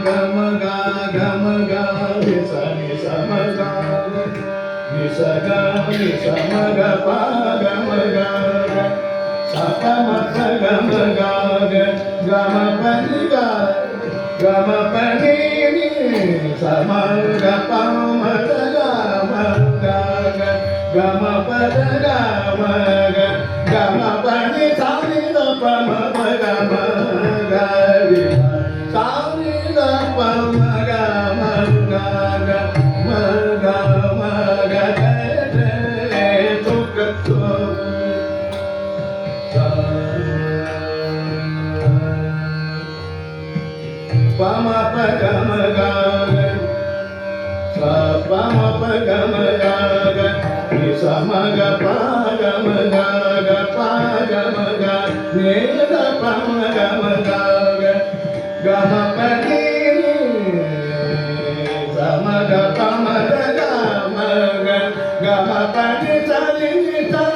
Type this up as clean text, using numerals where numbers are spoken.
गम गा गम गा नि सा नि सा म गा नि सा गा नि सा म ग पा ग म गा सा प म प ग म गा ग म प नि गा ग म प नि नि सा म ग प म ग गा म गा ग म प ग गा म ग ग म प नि सा नि द प म प ग म गा रि सा नि द प म ग म गा ग म ग म ग ग रे तु ग तु प म प ग म गा सा प म प ग म गा ग नि सा म ग प ग म गा ग प ग म गा नि द प म ग म गा ग ग म प नि नि सा म ग प म ग गा म ग ग म प नि सा नि नि सा